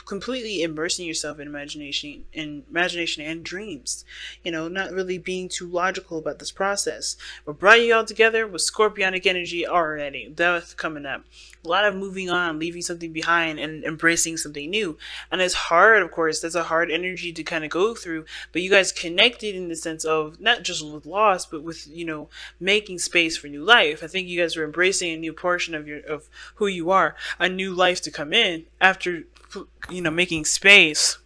completely immersing yourself in imagination and dreams. Not really being too logical about this process. What brought you all together was Scorpionic energy already. Death coming up. A lot of moving on, leaving something behind, and embracing something new. And it's hard, of course. That's a hard energy to kind of go through. But you guys connected in the sense of not just with loss, but with making space for new life. I think you guys are embracing a new portion of who you are, a new life to come in after making space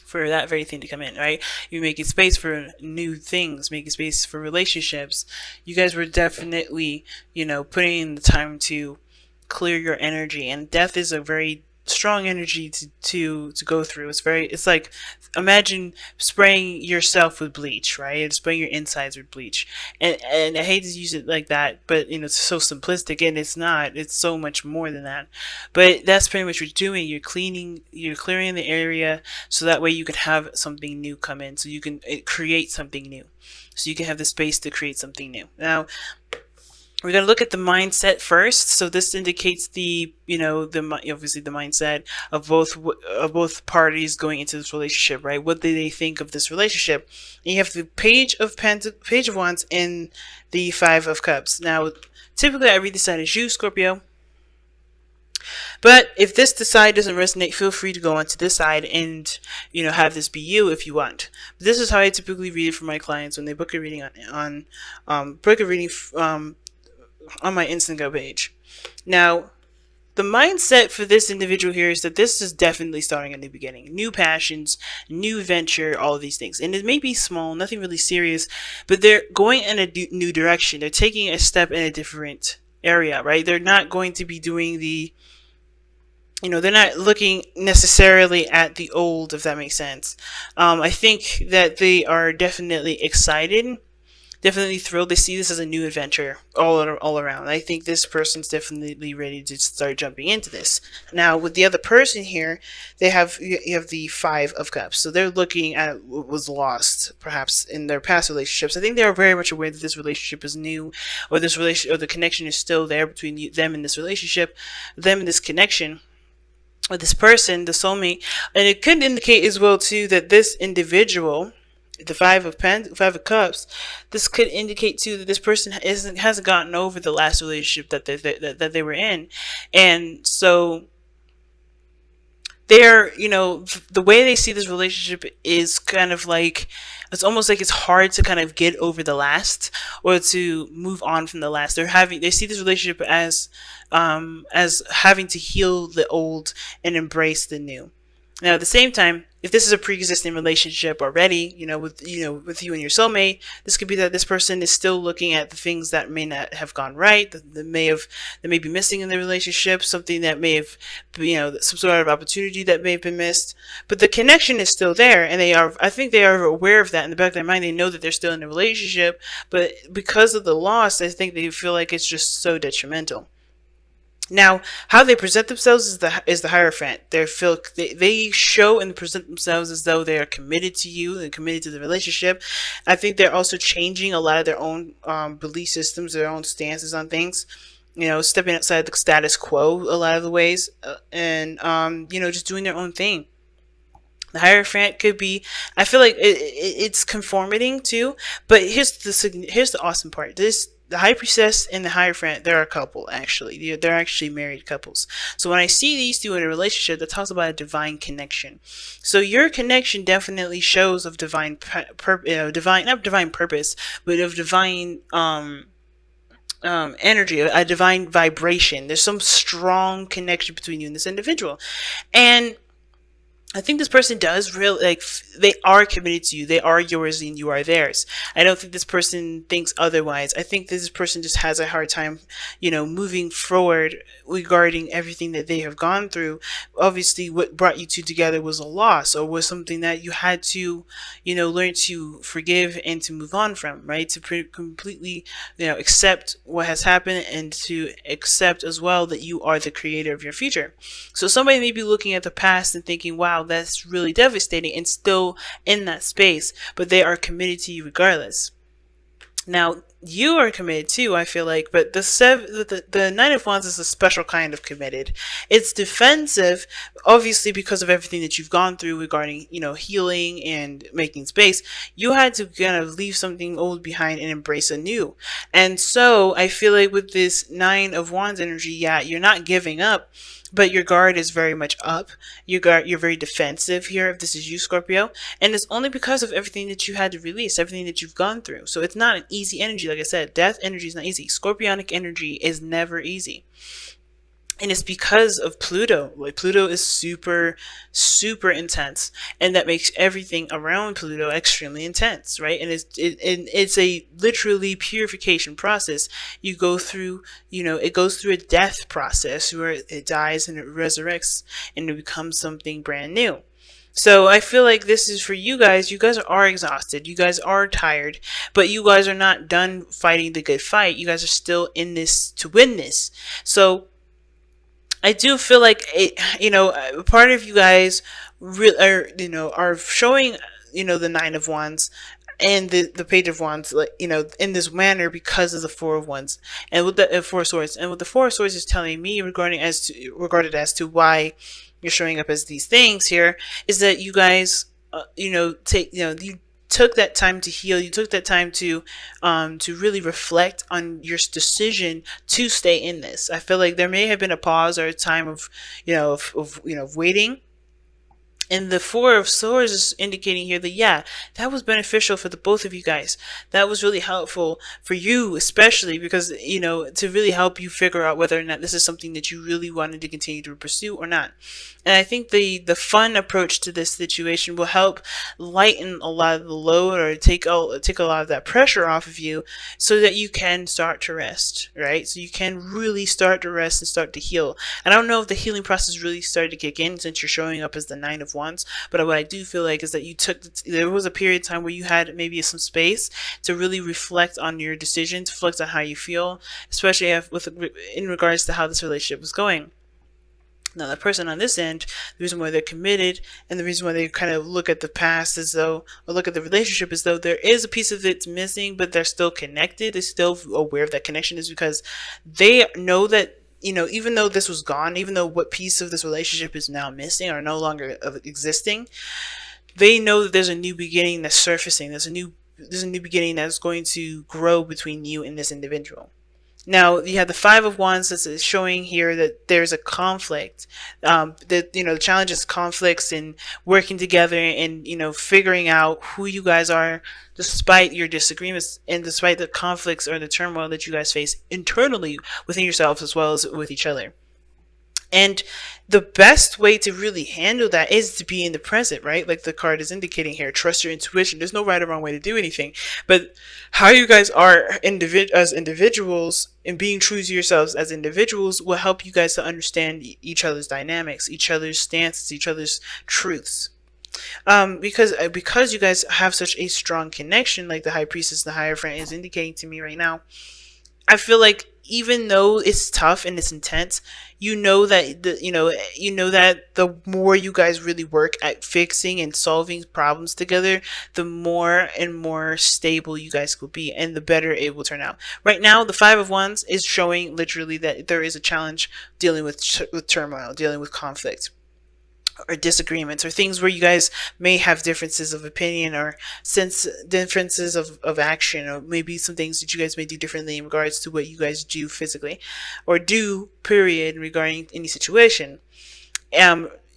for that very thing to come in, right? You're making space for new things, making space for relationships. You guys were definitely, putting in the time to clear your energy, and death is a very strong energy to go through. It's like, imagine spraying yourself with bleach, right? And spraying your insides with bleach. And I hate to use it like that, but it's so simplistic, and it's not. It's so much more than that. But that's pretty much what you're doing. You're clearing the area so that way you can have something new come in, so you can create something new. So you can have the space to create something new. Now, we're going to look at the mindset first. So this indicates obviously the mindset of both parties going into this relationship, right? What do they think of this relationship? And you have the Page of Wands and the Five of Cups. Now, typically I read this side as you, Scorpio. But if this side doesn't resonate, feel free to go onto this side and have this be you if you want. But this is how I typically read it for my clients when they book a reading on my Instant Go page. Now, the mindset for this individual here is that this is definitely starting a new beginning, new passions, new venture, all of these things. And it may be small, nothing really serious, but they're going in a new direction. They're taking a step in a different area, right? They're not going to be doing they're not looking necessarily at the old, if that makes sense. I think that they are definitely excited, definitely thrilled. They see this as a new adventure all around. I think this person's definitely ready to start jumping into this. Now, with the other person here, you have the Five of Cups. So they're looking at what was lost, perhaps, in their past relationships. I think they are very much aware that this relationship is new, or the connection is still there between them and this relationship, them and this connection with this person, the soulmate. And it could indicate as well too that this individual, the Five of Cups, this could indicate too that this person hasn't gotten over the last relationship that they were in, and so they're the way they see this relationship is kind of like, it's almost like it's hard to kind of get over the last or to move on from the last. They see this relationship as having to heal the old and embrace the new. Now, at the same time, if this is a pre-existing relationship already, with you and your soulmate, this could be that this person is still looking at the things that may not have gone right, that may be missing in the relationship, something that may have, some sort of opportunity that may have been missed. But the connection is still there, and I think they are aware of that in the back of their mind. They know that they're still in a relationship, but because of the loss, I think they feel like it's just so detrimental. Now, how they present themselves is the Hierophant. They show and present themselves as though they are committed to you and committed to the relationship. I think they're also changing a lot of their own belief systems, their own stances on things. Stepping outside the status quo a lot of the ways, and just doing their own thing. The Hierophant could be, I feel like it's conforming too, but here's the awesome part. The High Priestess and the Hierophant, they're a couple, actually. They're actually married couples. So when I see these two in a relationship, that talks about a divine connection. So your connection definitely shows of not divine purpose, but of divine energy, a divine vibration. There's some strong connection between you and this individual. And I think this person does they are committed to you. They are yours and you are theirs. I don't think this person thinks otherwise. I think this person just has a hard time, moving forward regarding everything that they have gone through. Obviously, what brought you two together was a loss, or was something that you had to, learn to forgive and to move on from, right? To completely, accept what has happened, and to accept as well that you are the creator of your future. So somebody may be looking at the past and thinking, wow, that's really devastating, and still in that space, but they are committed to you regardless. Now, you are committed too, I feel like, but the Nine of Wands is a special kind of committed. It's defensive, obviously, because of everything that you've gone through regarding, healing and making space. You had to kind of leave something old behind and embrace a new. And so I feel like with this Nine of Wands energy, yeah, you're not giving up, but your guard is very much up. You're very defensive here if this is you, Scorpio. And it's only because of everything that you had to release, everything that you've gone through. So it's not an easy energy. Like I said, death energy is not easy. Scorpionic energy is never easy. And it's because of Pluto. Like, Pluto is super, super intense, and that makes everything around Pluto extremely intense, right? And it's a literally purification process. You go through, it goes through a death process where it dies and it resurrects and it becomes something brand new. So I feel like this is for you guys. You guys are exhausted. You guys are tired, but you guys are not done fighting the good fight. You guys are still in this to win this. So I do feel like part of you guys are showing, the Nine of Wands and the Page of Wands, like, in this manner because of the Four of Wands and with the Four of Swords. And what the Four of Swords is telling me regarded as to why you're showing up as these things here is that you guys, you took that time to heal. You took that time to really reflect on your decision to stay in this. I feel like there may have been a pause or a time of, of waiting. And the Four of Swords is indicating here that, yeah, that was beneficial for the both of you guys. That was really helpful for you, especially because, to really help you figure out whether or not this is something that you really wanted to continue to pursue or not. And I think the fun approach to this situation will help lighten a lot of the load, or take a lot of that pressure off of you, so that you can start to rest, right? So you can really start to rest and start to heal. And I don't know if the healing process really started to kick in since you're showing up as the Nine of Wands, but what I do feel like is that there was a period of time where you had maybe some space to really reflect on your decisions, reflect on how you feel, especially in regards to how this relationship was going. Now, the person on this end, the reason why they're committed and the reason why they kind of look at the past as though, or look at the relationship as though there is a piece of it's missing, but they're still connected, they're still aware of that connection, is because they know that, even though this was gone, even though what piece of this relationship is now missing or no longer existing, they know that there's a new beginning that's surfacing. There's a new beginning that's going to grow between you and this individual. Now, you have the Five of Wands that's showing here that there's a conflict. That, the challenge is conflicts and working together and, figuring out who you guys are despite your disagreements and despite the conflicts or the turmoil that you guys face internally within yourselves as well as with each other. And the best way to really handle that is to be in the present, right? Like the card is indicating here, trust your intuition. There's no right or wrong way to do anything. But how you guys are as individuals and being true to yourselves as individuals will help you guys to understand each other's dynamics, each other's stances, each other's truths. Because you guys have such a strong connection, like the High Priestess, the Hierophant is indicating to me right now, I feel like even though it's tough and it's intense, that the more you guys really work at fixing and solving problems together, the more and more stable you guys will be, and the better it will turn out. Right now, the Five of Wands is showing literally that there is a challenge dealing with turmoil, dealing with conflict, or disagreements, or things where you guys may have differences of opinion or differences of action, or maybe some things that you guys may do differently in regards to what you guys do physically or do period regarding any situation.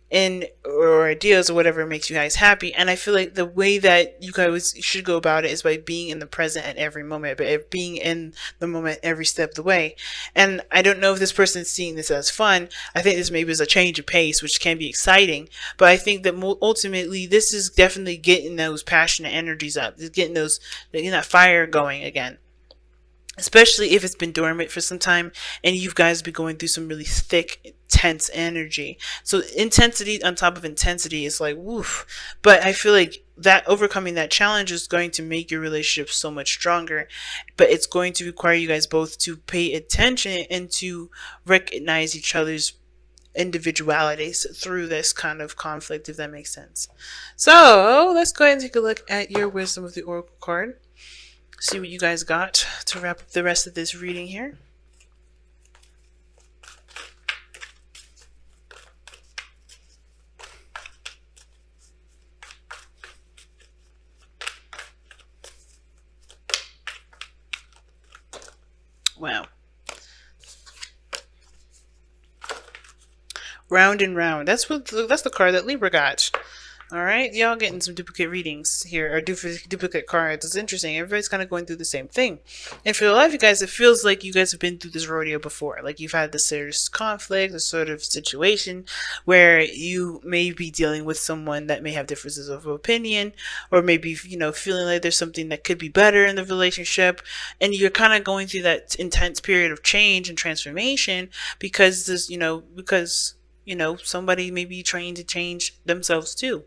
Or ideas or whatever makes you guys happy. And I feel like the way that you guys should go about it is by being in the present at every moment, but being in the moment every step of the way. And I don't know if this person's seeing this as fun. I think this maybe is a change of pace, which can be exciting. But I think that ultimately this is definitely getting those passionate energies up. It's getting that fire going again. Especially if it's been dormant for some time and you guys been going through some really thick, intense energy. So intensity on top of intensity is like, woof. But I feel like that overcoming that challenge is going to make your relationship so much stronger. But it's going to require you guys both to pay attention and to recognize each other's individualities through this kind of conflict, if that makes sense. So let's go ahead and take a look at your Wisdom of the Oracle card. See what you guys got to wrap up the rest of this reading here. Wow. Round and round. That's the card that Libra got. All right, y'all getting some duplicate readings here, or duplicate cards. It's interesting. Everybody's kind of going through the same thing. And for a lot of you guys, it feels like you guys have been through this rodeo before. Like you've had this serious conflict, a sort of situation where you may be dealing with someone that may have differences of opinion, or maybe, feeling like there's something that could be better in the relationship. And you're kind of going through that intense period of change and transformation because somebody may be trying to change themselves too.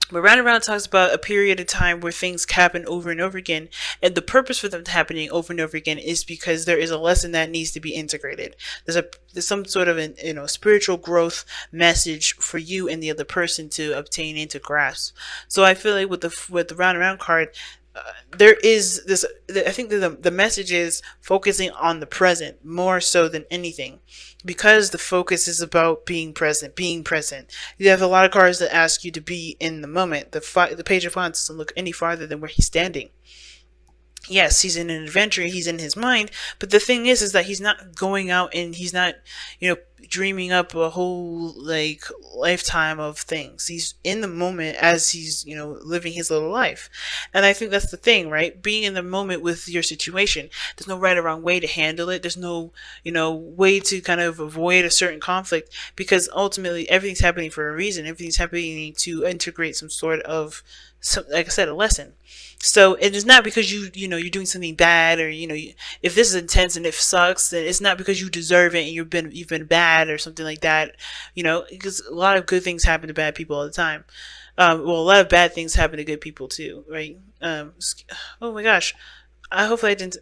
But Round and Round talks about a period of time where things happen over and over again. And the purpose for them happening over and over again is because there is a lesson that needs to be integrated. There's some sort of spiritual growth message for you and the other person to obtain and to grasp. So I feel like with the Round and Round card, there is this. I think that the message is focusing on the present more so than anything, because the focus is about being present. Being present. You have a lot of cards that ask you to be in the moment. The Page of Wands doesn't look any farther than where he's standing. Yes, he's in an adventure, he's in his mind, but the thing is that he's not going out and he's not, dreaming up a whole lifetime of things. He's in the moment as he's, living his little life. And I think that's the thing, right? Being in the moment with your situation. There's no right or wrong way to handle it. There's no, way to kind of avoid a certain conflict, because ultimately everything's happening for a reason. Everything's happening to integrate some sort of, like I said, a lesson. So it is not because you're doing something bad, or if this is intense and it sucks, then it's not because you deserve it and you've been bad or something like that. Because a lot of good things happen to bad people all the time. A lot of bad things happen to good people too, right? Oh my gosh, hopefully I didn't.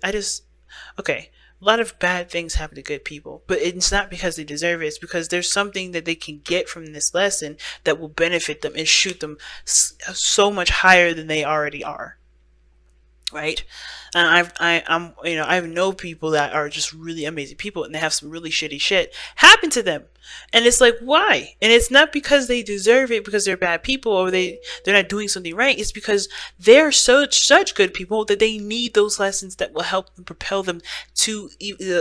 Okay. A lot of bad things happen to good people, but it's not because they deserve it. It's because there's something that they can get from this lesson that will benefit them and shoot them so much higher than they already are. Right? And I know people that are just really amazing people, and they have some really shitty shit happen to them, and it's like, why? And it's not because they deserve it, because they're bad people, or they're not doing something right. It's because they're such good people that they need those lessons that will help them propel them to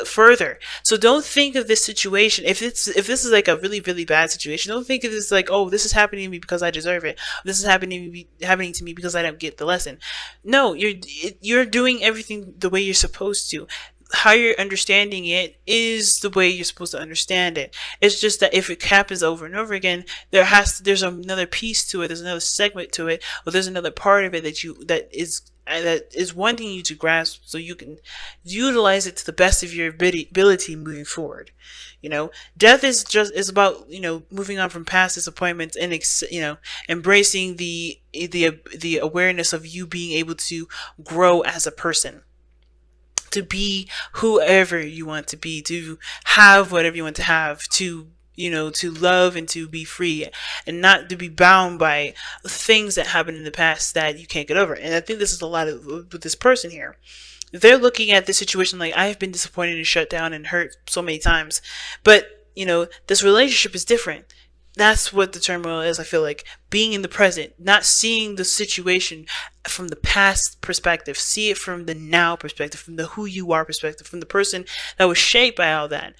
further. So don't think of this situation, if this is like a really, really bad situation, don't think of this like, oh, this is happening to me because I deserve it. This is happening to me because I don't get the lesson. No, you're doing everything the way you're supposed to. How you're understanding it is the way you're supposed to understand it. It's just that if it happens over and over again, there's another piece to it, there's another segment to it, or there's another part of it that is wanting you to grasp, so you can utilize it to the best of your ability moving forward. Death is about moving on from past disappointments and embracing the awareness of you being able to grow as a person, to be whoever you want to be, to have whatever you want to have, to love and to be free, and not to be bound by things that happened in the past that you can't get over. And I think this is a lot of with this person here. They're looking at this situation like, I have been disappointed and shut down and hurt so many times, but this relationship is different. That's what the turmoil is. I feel like being in the present, not seeing the situation from the past perspective, see it from the now perspective, from the who you are perspective, from the person that was shaped by all that.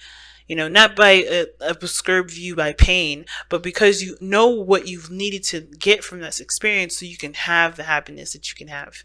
Not by a prescribed view by pain, but because you know what you've needed to get from this experience, so you can have the happiness that you can have.